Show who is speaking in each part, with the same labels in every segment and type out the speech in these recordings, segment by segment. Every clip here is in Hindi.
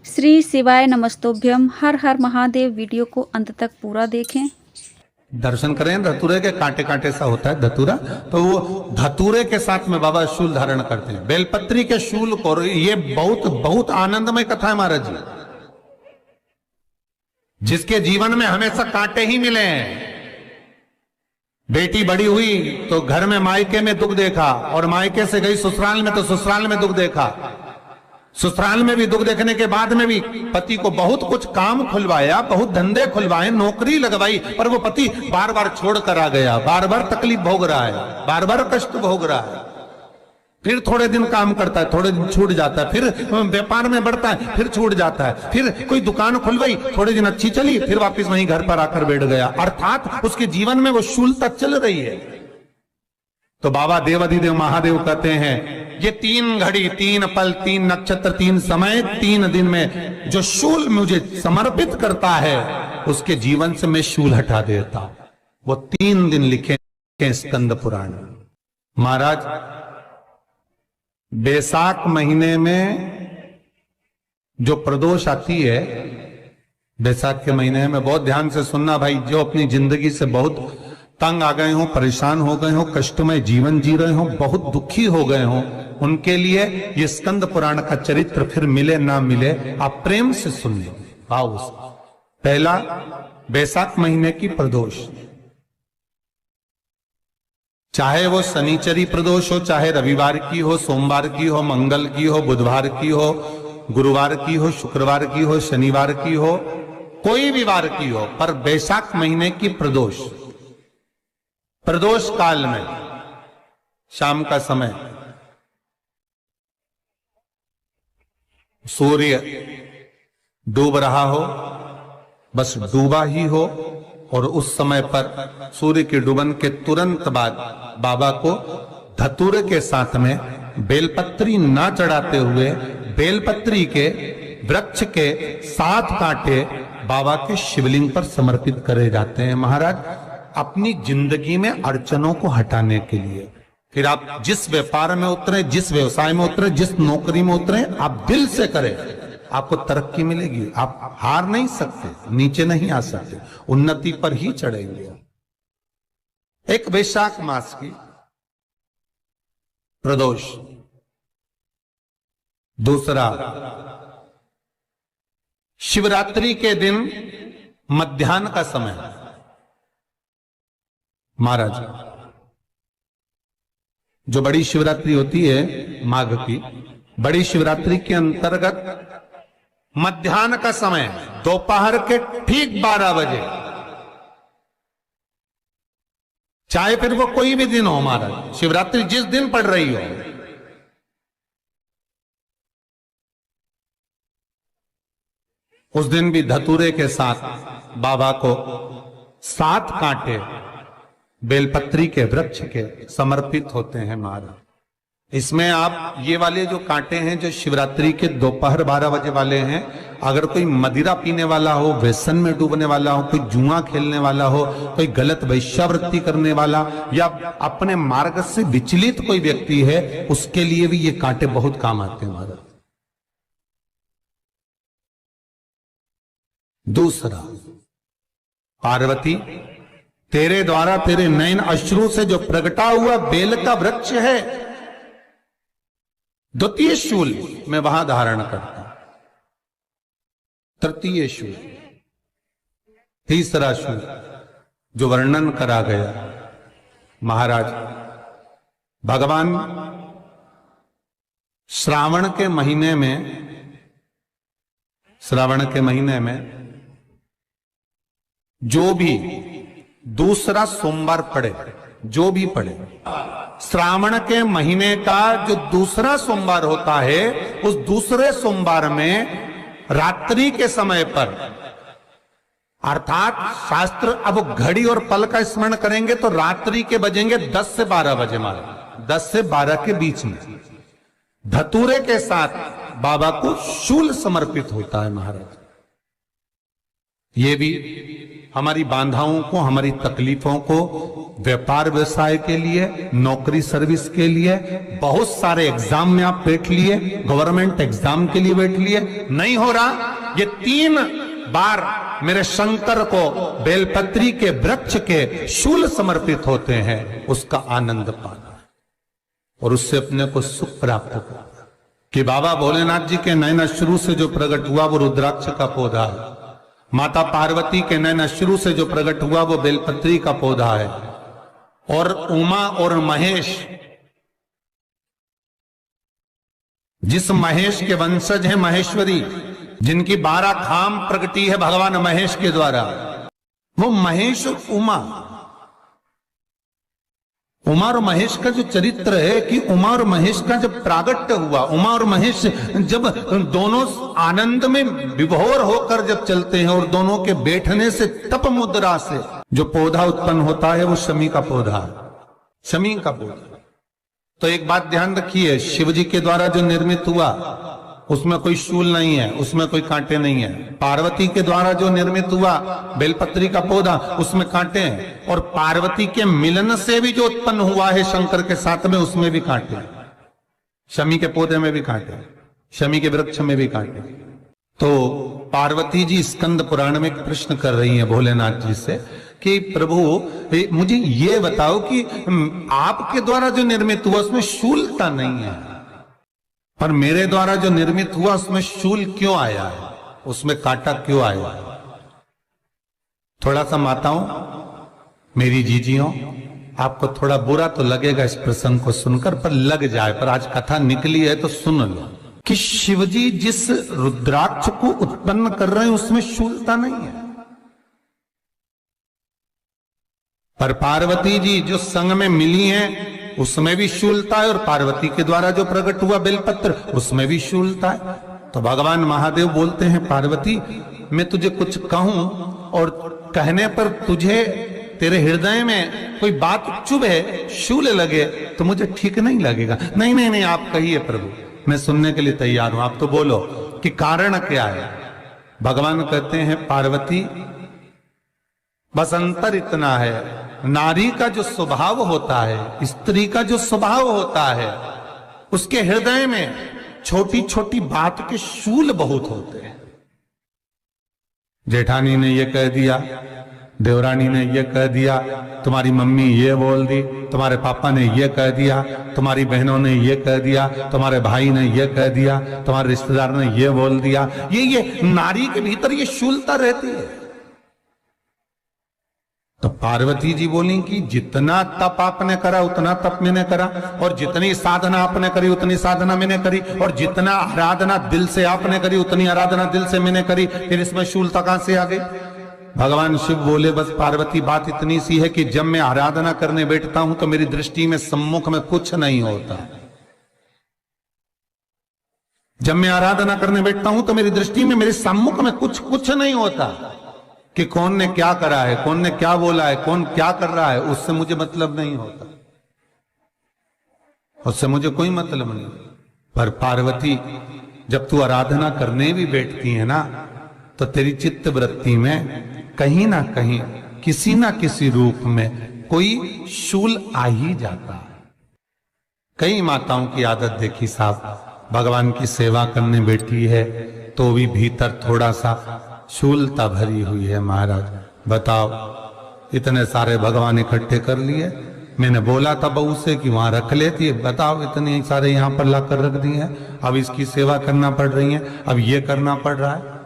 Speaker 1: श्री शिवाय नमस्तोभ्यम। हर हर महादेव। वीडियो को अंत तक पूरा देखें।
Speaker 2: दर्शन करें। धतूरे के कांटे कांटे सा होता है धतूरा, तो वो धतूरे के साथ में बाबा शूल धारण करते हैं। बेलपत्री के शूल को, ये बहुत बहुत आनंदमय कथा है महाराज जी। जिसके जीवन में हमेशा कांटे ही मिले हैं। बेटी बड़ी हुई तो घर में मायके में दुख देखा, और मायके से गई ससुराल में तो ससुराल में दुख देखा। ससुराल में भी दुख देखने के बाद में भी पति को बहुत कुछ काम खुलवाया, बहुत धंधे खुलवाए, नौकरी लगवाई, पर वो पति बार बार छोड़ कर आ गया। बार बार तकलीफ भोग रहा है, बार बार कष्ट भोग रहा है। फिर थोड़े दिन काम करता है, थोड़े दिन छूट जाता है, फिर व्यापार में बढ़ता है, फिर छूट जाता है, फिर कोई दुकान खुलवाई, थोड़े दिन अच्छी चली, फिर वापस वहीं घर पर आकर बैठ गया। अर्थात उसके जीवन में वो शूलता चल रही है। तो बाबा देवाधिदेव महादेव कहते हैं, ये 3 घड़ी 3 पल 3 नक्षत्र 3 समय 3 दिन में जो शूल मुझे समर्पित करता है, उसके जीवन से मैं शूल हटा देता हूं। वो 3 दिन लिखे स्कंद पुराण। महाराज, बैसाख महीने में जो प्रदोष आती है, बैसाख के महीने में बहुत ध्यान से सुनना भाई, जो अपनी जिंदगी से बहुत तंग आ गए हो, परेशान हो गए हो, कष्टमय जीवन जी रहे हो, बहुत दुखी हो गए हो, उनके लिए ये स्कंद पुराण का चरित्र फिर मिले ना मिले, आप प्रेम से सुन लो। भाव से पहला, बैसाख महीने की प्रदोष, चाहे वो शनिचरी प्रदोष हो, चाहे रविवार की हो, सोमवार की हो, मंगल की हो, बुधवार की हो, गुरुवार की हो, शुक्रवार की हो, शनिवार की हो, कोई भी वार की हो, पर बैसाख महीने की प्रदोष, प्रदोष काल में शाम का समय सूर्य डूब रहा हो, बस डूबा ही हो, और उस समय पर सूर्य के डूबन के तुरंत बाद बाबा को धतूरे के साथ में बेलपत्री ना चढ़ाते हुए बेलपत्री के वृक्ष के 7 कांटे बाबा के शिवलिंग पर समर्पित करे जाते हैं महाराज, अपनी जिंदगी में अड़चनों को हटाने के लिए। फिर आप जिस व्यापार में उतरे, जिस व्यवसाय में उतरे, जिस नौकरी में उतरे, आप दिल से करें, आपको तरक्की मिलेगी। आप हार नहीं सकते, नीचे नहीं आ सकते, उन्नति पर ही चढ़ेंगे। एक वैशाख मास की प्रदोष, दूसरा शिवरात्रि के दिन मध्याह्न का समय महाराज, जो बड़ी शिवरात्रि होती है माघ की, बड़ी शिवरात्रि के अंतर्गत मध्याह्न का समय, दोपहर के ठीक 12 बजे, चाहे फिर वो कोई भी दिन हो महाराज, शिवरात्रि जिस दिन पड़ रही हो, उस दिन भी धतूरे के साथ बाबा को 7 कांटे बेलपत्री के वृक्ष के समर्पित होते हैं महाराज। इसमें आप ये वाले जो कांटे हैं, जो शिवरात्रि के दोपहर 12 बजे वाले हैं, अगर कोई मदिरा पीने वाला हो, व्यसन में डूबने वाला हो, कोई जुआ खेलने वाला हो, कोई गलत वैश्यावृत्ति करने वाला, या अपने मार्ग से विचलित कोई व्यक्ति है, उसके लिए भी ये कांटे बहुत काम आते हैं महाराज। दूसरा, पार्वती, तेरे द्वारा तेरे नयन अश्रु से जो प्रगटा हुआ बेल का वृक्ष है, द्वितीय शूल मैं वहां धारण करता हूं, तृतीय शूल, तीसरा शूल जो वर्णन करा गया महाराज, भगवान श्रावण के महीने में जो भी दूसरा सोमवार पड़े, जो भी पड़े, श्रावण के महीने का जो दूसरा सोमवार होता है, उस दूसरे सोमवार में रात्रि के समय पर, अर्थात शास्त्र अब घड़ी और पल का स्मरण करेंगे तो रात्रि के बजेंगे 10 से 12 बजे मारे, 10 से 12 के बीच में धतूरे के साथ बाबा को शूल समर्पित होता है महाराज। ये भी हमारी बाधाओं को, हमारी तकलीफों को व्यापार व्यवसाय के लिए, नौकरी सर्विस के लिए, बहुत सारे एग्जाम में आप बैठ लिए, गवर्नमेंट एग्जाम के लिए बैठ लिए, नहीं हो रहा। ये 3 बार मेरे शंकर को बेलपत्री के वृक्ष के शूल समर्पित होते हैं, उसका आनंद पाना और उससे अपने को सुख प्राप्त करना। कि बाबा भोलेनाथ जी के नयन शुरू से जो प्रकट हुआ वो रुद्राक्ष का पौधा है, माता पार्वती के नयन शुरू से जो प्रकट हुआ वो बेलपत्री का पौधा है, और उमा और महेश, जिस महेश के वंशज हैं महेश्वरी, जिनकी 12 खाम प्रगटी है भगवान महेश के द्वारा, वो महेश और उमा और महेश का जो चरित्र है कि उमा और महेश का जब प्रागट्य हुआ, उमा और महेश जब दोनों आनंद में विभोर होकर जब चलते हैं और दोनों के बैठने से तप मुद्रा से जो पौधा उत्पन्न होता है वो शमी का पौधा है, शमी का पौधा। तो एक बात ध्यान रखिए, शिव जी के द्वारा जो निर्मित हुआ उसमें कोई शूल नहीं है, उसमें कोई कांटे नहीं है। पार्वती के द्वारा जो निर्मित हुआ बेलपत्री का पौधा, उसमें कांटे हैं, और पार्वती के मिलन से भी जो उत्पन्न हुआ है शंकर के साथ में, उसमें भी कांटे हैं। शमी के पौधे में भी कांटे, शमी के वृक्ष में भी कांटे। तो पार्वती जी स्कंद पुराण में एक प्रश्न कर रही हैं भोलेनाथ जी से कि प्रभु मुझे ये बताओ कि आपके द्वारा जो निर्मित हुआ उसमें शूलता नहीं है, पर मेरे द्वारा जो निर्मित हुआ उसमें शूल क्यों आया है, उसमें कांटा क्यों आया है? थोड़ा सा माताओं, मेरी जीजियों, आपको थोड़ा बुरा तो लगेगा इस प्रसंग को सुनकर, पर लग जाए, पर आज कथा निकली है तो सुन लो कि शिवजी जिस रुद्राक्ष को उत्पन्न कर रहे हैं उसमें शूलता नहीं है, पर पार्वती जी जो संग में मिली हैं उसमें भी शूलता है, और पार्वती के द्वारा जो प्रकट हुआ बेलपत्र उसमें भी शूलता है। तो भगवान महादेव बोलते हैं, पार्वती मैं तुझे कुछ कहूं और कहने पर तुझे तेरे हृदय में कोई बात चुभे, शूल लगे तो मुझे ठीक नहीं लगेगा। नहीं नहीं नहीं, आप कहिए प्रभु, मैं सुनने के लिए तैयार हूं, आप तो बोलो कि कारण क्या है। भगवान कहते हैं, पार्वती बस अंतर इतना है, नारी का जो स्वभाव होता है, स्त्री का जो स्वभाव होता है, उसके हृदय में छोटी छोटी बात के शूल बहुत होते हैं। जेठानी ने ये कह दिया, देवरानी ने ये कह दिया, तुम्हारी मम्मी ये बोल दी, तुम्हारे पापा ने ये कह दिया, तुम्हारी बहनों ने ये कह दिया, तुम्हारे भाई ने ये कह दिया, तुम्हारे रिश्तेदार ने ये बोल दिया। ये नारी के भीतर ये शूलता रहती है। तो पार्वती जी बोली कि जितना तप आपने करा उतना तप मैंने करा, और जितनी साधना आपने करी उतनी साधना मैंने करी, और जितना आराधना दिल से आपने करी उतनी आराधना दिल से मैंने करी, फिर इसमें शूलता कहां से आ गई? भगवान शिव बोले, बस पार्वती बात इतनी सी है कि जब मैं आराधना करने बैठता हूं तो मेरी दृष्टि में सम्मुख में कुछ नहीं होता। जब मैं आराधना करने बैठता हूं तो मेरी दृष्टि में, मेरे सम्मुख में कुछ नहीं होता कि कौन ने क्या करा है, कौन ने क्या बोला है, कौन क्या कर रहा है, उससे मुझे मतलब नहीं होता, उससे मुझे कोई मतलब नहीं। पर पार्वती जब तू आराधना करने भी बैठती है ना, तो तेरी चित्त वृत्ति में कहीं ना कहीं किसी ना किसी रूप में कोई शूल आ ही जाता है। कई माताओं की आदत देखी साहब, भगवान की सेवा करने बैठी है तो भी भीतर थोड़ा सा शूलता भरी हुई है। महाराज बताओ, इतने सारे भगवान इकट्ठे कर लिए, मैंने बोला था बहू से कि वहां रख लेती है, बताओ इतने सारे यहाँ पर लाकर रख दिए हैं, अब इसकी सेवा करना पड़ रही है, अब ये करना पड़ रहा है।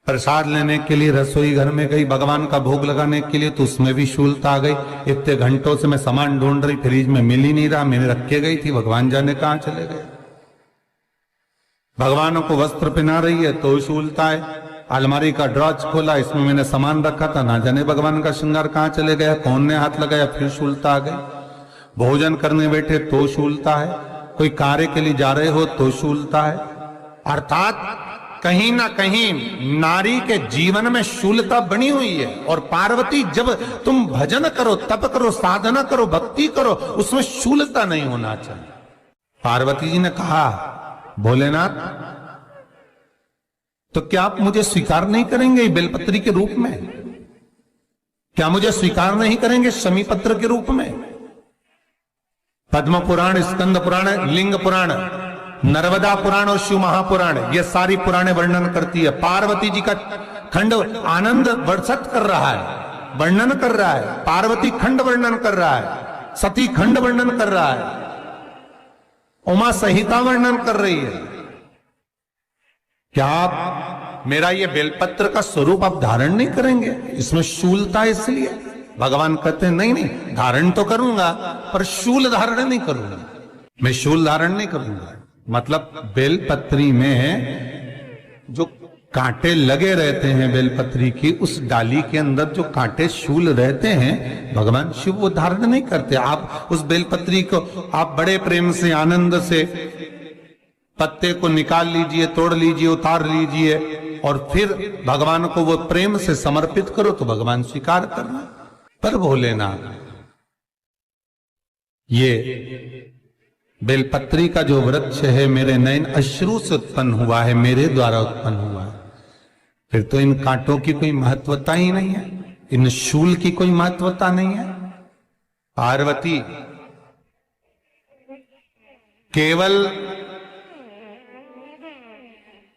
Speaker 2: प्रसाद लेने के लिए रसोई घर में गई, भगवान का भोग लगाने के लिए, तो उसमें भी शूलता आ गई। इतने घंटों से मैं सामान ढूंढ रही, फ्रिज में मिल ही नहीं रहा, मैंने रख के गई थी, भगवान जाने कहां चले गए। भगवानों को वस्त्र पहना रही है तो शूलता है। अलमारी का ड्रॉज खोला, इसमें मैंने सामान रखा था, ना जाने भगवान का श्रृंगार कहां चले गया, कौन ने हाथ लगाया, फिर शूलता आ गई। भोजन करने बैठे तो शूलता है, कोई कार्य के लिए जा रहे हो तो शूलता है। अर्थात कहीं ना कहीं नारी के जीवन में शूलता बनी हुई है। और पार्वती, जब तुम भजन करो, तप करो, साधना करो, भक्ति करो, उसमें शूलता नहीं होना चाहिए। पार्वती जी ने कहा, भोलेनाथ तो क्या आप मुझे स्वीकार नहीं करेंगे बेलपत्री के रूप में? क्या मुझे स्वीकार नहीं करेंगे शमी पत्र के रूप में? पद्म पुराण, स्कंद पुराण, लिंग पुराण, नर्मदा पुराण और शिव महापुराण, ये सारी पुराणे वर्णन करती है। पार्वती जी का खंड आनंद वर्षित कर रहा है, वर्णन कर रहा है। पार्वती खंड वर्णन कर रहा है, सती खंड वर्णन कर रहा है, उमा संहिता वर्णन कर रही है। क्या आप मेरा ये बेलपत्र का स्वरूप आप धारण नहीं करेंगे? इसमें शूलता है, इसलिए भगवान कहते हैं नहीं नहीं, धारण तो करूंगा पर शूल धारण नहीं करूंगा, मैं शूल धारण नहीं करूंगा। मतलब बेलपत्री में जो कांटे लगे रहते हैं बेलपत्री की, उस डाली के अंदर जो कांटे शूल रहते हैं, भगवान शिव वो धारण नहीं करते। आप उस बेलपत्री को आप बड़े प्रेम से आनंद से पत्ते को निकाल लीजिए, तोड़ लीजिए, उतार लीजिए और फिर भगवान को वो प्रेम से समर्पित करो तो भगवान स्वीकार करना। पर भोलेनाथ, ये बेलपत्री का जो वृक्ष है मेरे नयन अश्रु से उत्पन्न हुआ है, मेरे द्वारा उत्पन्न हुआ है, फिर तो इन कांटों की कोई महत्वता ही नहीं है, इन शूल की कोई महत्वता नहीं है। पार्वती केवल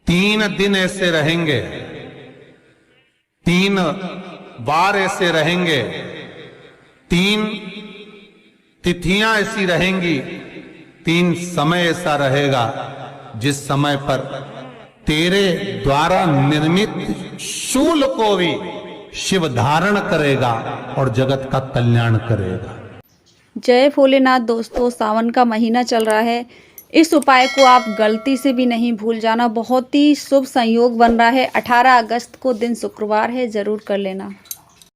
Speaker 2: 3 दिन ऐसे रहेंगे, 3 बार ऐसे रहेंगे, 3 तिथियां ऐसी रहेंगी, 3 समय ऐसा रहेगा जिस समय पर तेरे द्वारा निर्मित शूल को भी शिव धारण करेगा और जगत का कल्याण करेगा।
Speaker 1: जय भोलेनाथ। दोस्तों, सावन का महीना चल रहा है, इस उपाय को आप गलती से भी नहीं भूल जाना। बहुत ही शुभ संयोग बन रहा है। 18 अगस्त को दिन शुक्रवार है, जरूर कर लेना।